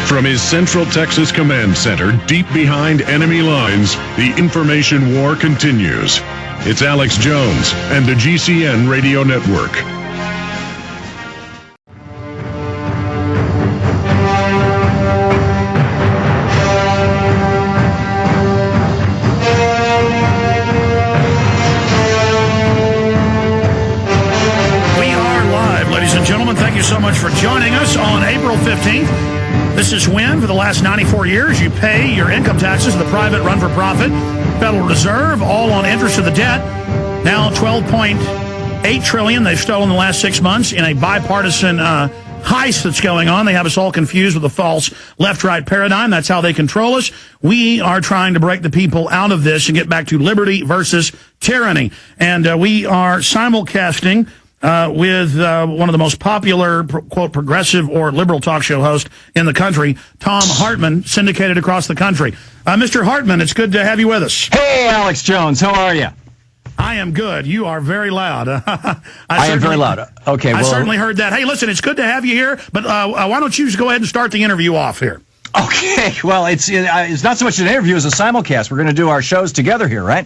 From his Central Texas Command Center, deep behind enemy lines, the information war continues. It's Alex Jones and the GCN Radio Network. We are live, ladies and gentlemen. Thank you so much for joining us on April 15th. This is when, for the last 94 years, you pay your income taxes to the private run-for-profit Federal Reserve, all on interest of the debt. Now $12.8 trillion they've stolen in the last 6 months in a bipartisan heist that's going on. They have us all confused with a false left-right paradigm. That's how they control us. We are trying to break the people out of this and get back to liberty versus tyranny. And we are simulcasting with one of the most popular, quote, progressive or liberal talk show host in the country, Thom Hartmann, syndicated across the country. Mr. Hartmann, it's good to have you with us. Hey, Alex Jones, how are you? I am good. You are very loud. I am very loud. Okay, well, I certainly heard that. Hey, listen, it's good to have you here, but why don't you just go ahead and start the interview off here? Okay, well, it's not so much an interview as a simulcast. We're going to do our shows together here, right?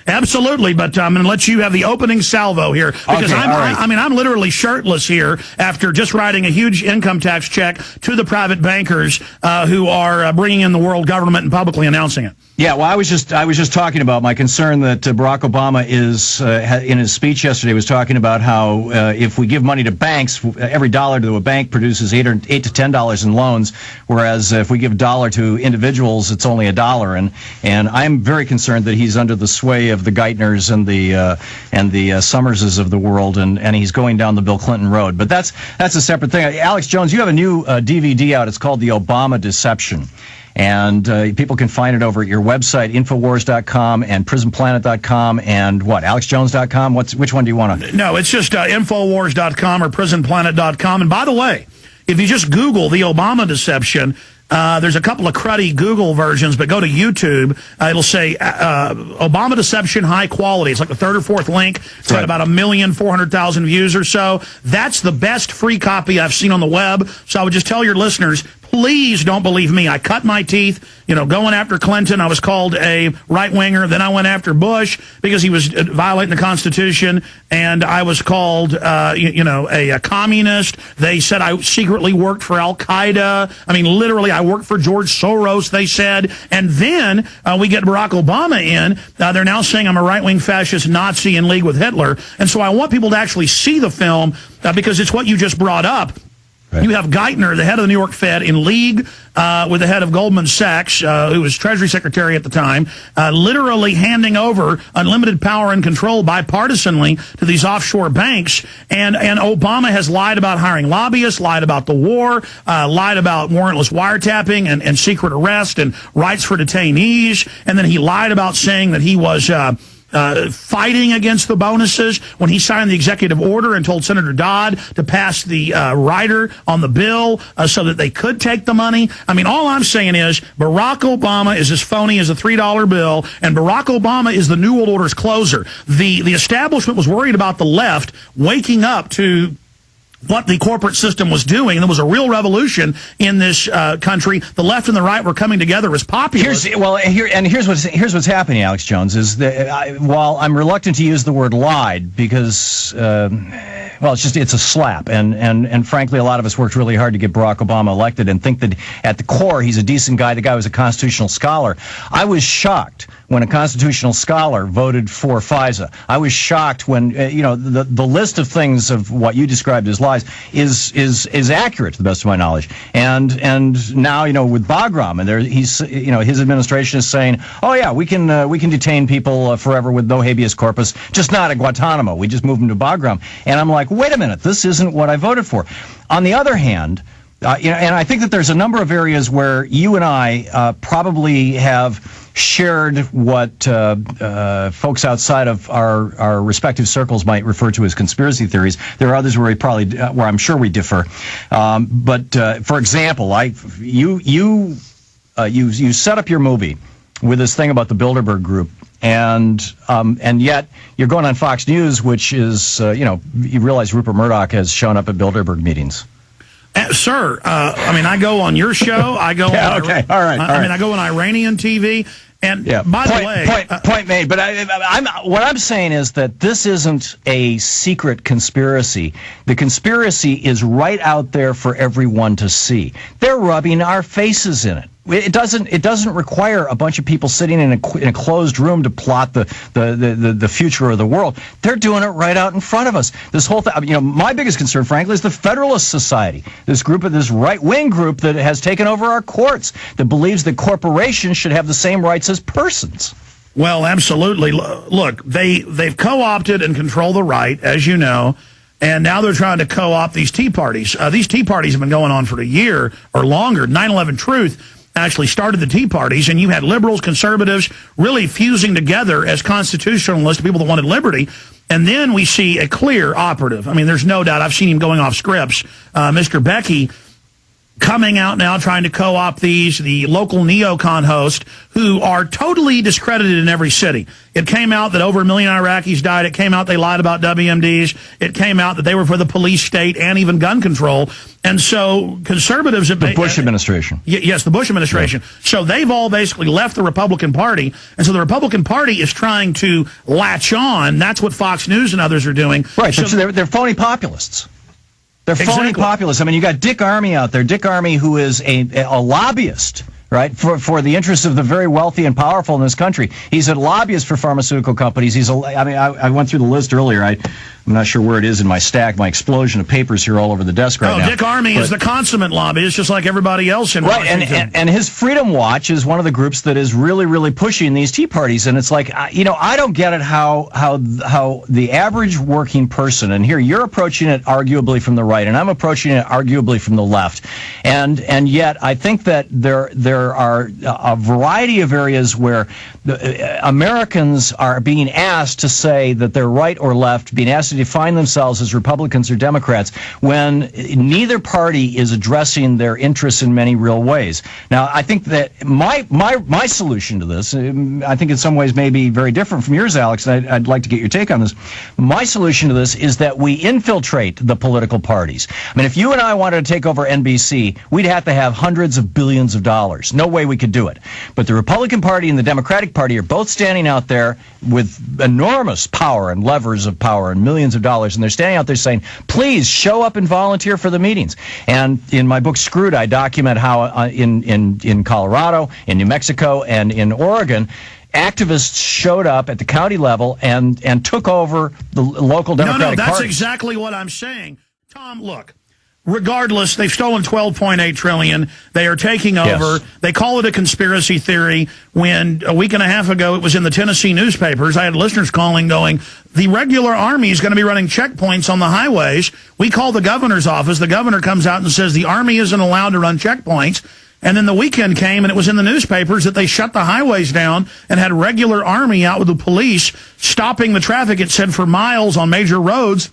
Absolutely, but I'm going to let you have the opening salvo here because okay, I'm literally shirtless here after just writing a huge income tax check to the private bankers who are bringing in the world government and publicly announcing it. Yeah, well, I was just talking about my concern that Barack Obama is in his speech yesterday was talking about how if we give money to banks, every dollar to a bank produces $8 to $10 in loans, whereas if we give a dollar to individuals, it's only $1. And I'm very concerned that he's under the sway of the Geithners and the Summerses of the world, and he's going down the Bill Clinton road. But that's a separate thing. Alex Jones, you have a new DVD out. It's called The Obama Deception. And people can find it over at your website, INFOWARS.com and PrisonPlanet.com and what, AlexJones.com? Which one do you want to? No, it's just INFOWARS.com or PrisonPlanet.com. And by the way, if you just Google the Obama deception, there's a couple of cruddy Google versions, but go to YouTube. It'll say Obama deception high quality. It's like the third or fourth link. It's got about 1,400,000 views or so. That's the best free copy I've seen on the web. So I would just tell your listeners, please don't believe me. I cut my teeth, going after Clinton. I was called a right-winger. Then I went after Bush because he was violating the Constitution. And I was called, a communist. They said I secretly worked for Al-Qaeda. I mean, literally, I worked for George Soros, they said. And then we get Barack Obama in. They're now saying I'm a right-wing fascist Nazi in league with Hitler. And so I want people to actually see the film because it's what you just brought up. Right. You have Geithner, the head of the New York Fed, in league with the head of Goldman Sachs, who was Treasury Secretary at the time, literally handing over unlimited power and control bipartisanly to these offshore banks. And Obama has lied about hiring lobbyists, lied about the war, lied about warrantless wiretapping and secret arrest and rights for detainees. And then he lied about saying that he was fighting against the bonuses when he signed the executive order and told Senator Dodd to pass the rider on the bill so that they could take the money. I mean, all I'm saying is Barack Obama is as phony as a $3 bill, and Barack Obama is the New World Order's closer. The establishment was worried about the left waking up to what the corporate system was doing. There was a real revolution in this country. The left and the right were coming together as populists. Here's what's happening, Alex Jones, is that while I'm reluctant to use the word lied because it's a slap, and frankly, a lot of us worked really hard to get Barack Obama elected and think that at the core he's a decent guy. The guy was a constitutional scholar. I was shocked when a constitutional scholar voted for FISA. I was shocked when the list of things of what you described as lies is accurate to the best of my knowledge. And now with Bagram, and his administration is saying, oh yeah, we can detain people forever with no habeas corpus, just not at Guantanamo. We just move them to Bagram. And I'm like, wait a minute, this isn't what I voted for. On the other hand, and I think that there's a number of areas where you and I probably have shared what folks outside of our respective circles might refer to as conspiracy theories. There are others where I'm sure we differ. But for example, you set up your movie with this thing about the Bilderberg Group, and yet you're going on Fox News, which is you realize Rupert Murdoch has shown up at Bilderberg meetings. Sir, I mean, I go on your show. I go on. Okay, all right. I mean, I go on Iranian TV. And by the way, point made. But what I'm saying is that this isn't a secret conspiracy. The conspiracy is right out there for everyone to see. They're rubbing our faces in it. It doesn't require a bunch of people sitting in a closed room to plot the future of the world. They're doing it right out in front of us. This whole thing, my biggest concern, frankly, is the Federalist Society. This right-wing group that has taken over our courts, that believes that corporations should have the same rights as persons. Well, absolutely. Look, they've co-opted and control the right, as you know. And now they're trying to co-opt these Tea Parties. These Tea Parties have been going on for a year or longer. 9/11 Truth actually started the Tea Parties, and you had liberals, conservatives really fusing together as constitutionalists, people that wanted liberty. And then we see a clear operative. I mean, there's no doubt. I've seen him going off scripts. Mr. Becky coming out now trying to co-opt the local neocon host, who are totally discredited in every city. It came out that over 1 million Iraqis died. It came out they lied about WMDs. It came out that they were for the police state and even gun control. And so conservatives have... The Bush administration. Yes, the Bush administration. Yeah. So they've all basically left the Republican Party. And so the Republican Party is trying to latch on. That's what Fox News and others are doing. Right, so they're phony populists. They're phony populists. I mean, you got Dick Armey out there. Dick Armey, who is a lobbyist, right, for the interests of the very wealthy and powerful in this country. He's a lobbyist for pharmaceutical companies. I went through the list earlier. I'm not sure where it is in my stack, my explosion of papers here all over the desk right now. Dick Armey is the consummate lobbyist, just like everybody else in Washington. And his Freedom Watch is one of the groups that is really, really pushing these Tea Parties. And it's like, I don't get it how the average working person, and here you're approaching it arguably from the right, and I'm approaching it arguably from the left. And yet I think that there are a variety of areas where Americans are being asked to say that they're right or left, being asked to define themselves as Republicans or Democrats, when neither party is addressing their interests in many real ways. Now, I think that my solution to this, I think in some ways may be very different from yours, Alex, and I'd like to get your take on this. My solution to this is that we infiltrate the political parties. I mean, if you and I wanted to take over NBC, we'd have to have hundreds of billions of dollars. No way we could do it. But the Republican Party and the Democratic Party are both standing out there with enormous power and levers of power and millions of dollars, and they're standing out there saying, please show up and volunteer for the meetings. And in my book Screwed, I document how in Colorado, in New Mexico, and in Oregon, activists showed up at the county level and took over the local Democratic That's parties. exactly what I'm saying. Tom, look. Regardless, they've stolen $12.8 trillion. They are taking over. Yes. They call it a conspiracy theory. When a week and a half ago it was in the Tennessee newspapers, I had listeners calling going, the regular Army is going to be running checkpoints on the highways. We call the governor's office. The governor comes out and says the Army isn't allowed to run checkpoints. And then the weekend came and it was in the newspapers that they shut the highways down and had regular Army out with the police stopping the traffic, it said, for miles on major roads.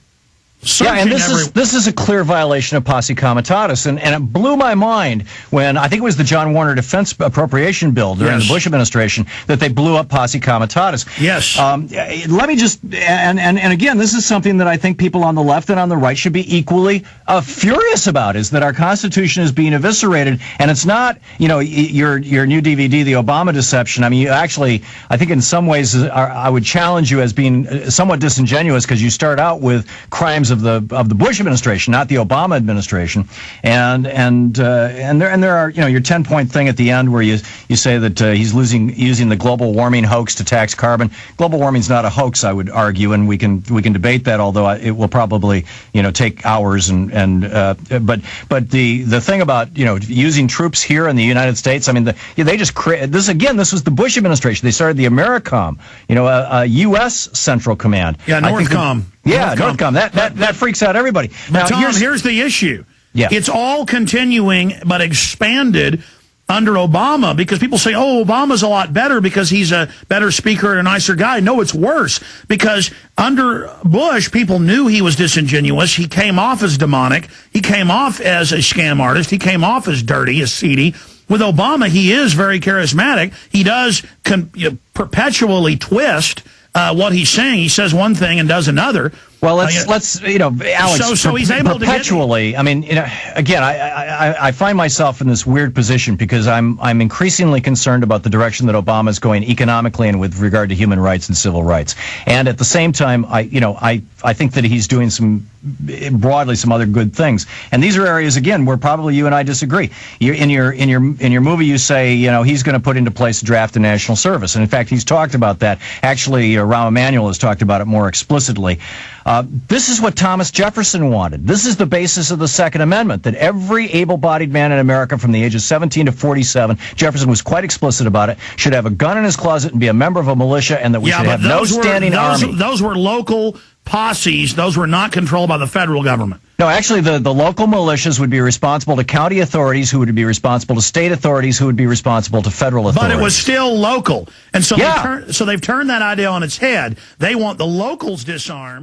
Yeah, and this is a clear violation of posse comitatus, and it blew my mind when I think it was the John Warner Defense Appropriation Bill during the Bush administration that they blew up posse comitatus. Yes. Let me just and again, this is something that I think people on the left and on the right should be equally furious about, is that our Constitution is being eviscerated, and it's not your new DVD, The Obama Deception. I mean, you actually, I think in some ways I would challenge you as being somewhat disingenuous, because you start out with crimes of the Bush administration, not the Obama administration, and there are your 10-point thing at the end where you say that he's using the global warming hoax to tax carbon. Global warming's not a hoax, I would argue, and we can debate that, although it will probably take hours but the thing about using troops here in the United States, I mean they just create this again. This was the Bush administration. They started the AmeriCom, a U.S. Central Command. Yeah, Northcom. Yeah, Northcom. That freaks out everybody. Now, Tom, here's the issue. Yeah. It's all continuing but expanded under Obama, because people say, oh, Obama's a lot better because he's a better speaker and a nicer guy. No, it's worse, because under Bush, people knew he was disingenuous. He came off as demonic. He came off as a scam artist. He came off as dirty, as seedy. With Obama, he is very charismatic. He does perpetually twist what he's saying. He says one thing and does another. Well, let's Alex. So he's able perpetually. to get, I mean, again, I find myself in this weird position because I'm increasingly concerned about the direction that Obama is going economically and with regard to human rights and civil rights. And at the same time, I think that he's doing some other good things. And these are areas again where probably you and I disagree. In your movie, you say he's going to put into place a draft of national service, and in fact, he's talked about that. Actually, Rahm Emanuel has talked about it more explicitly. This is what Thomas Jefferson wanted. This is the basis of the Second Amendment, that every able-bodied man in America from the age of 17 to 47, Jefferson was quite explicit about it, should have a gun in his closet and be a member of a militia, and that we should have no standing army. Those were local posses. Those were not controlled by the federal government. No, actually, the local militias would be responsible to county authorities, who would be responsible to state authorities, who would be responsible to federal authorities. But it was still local. And so, yeah. they've turned that idea on its head. They want the locals disarmed.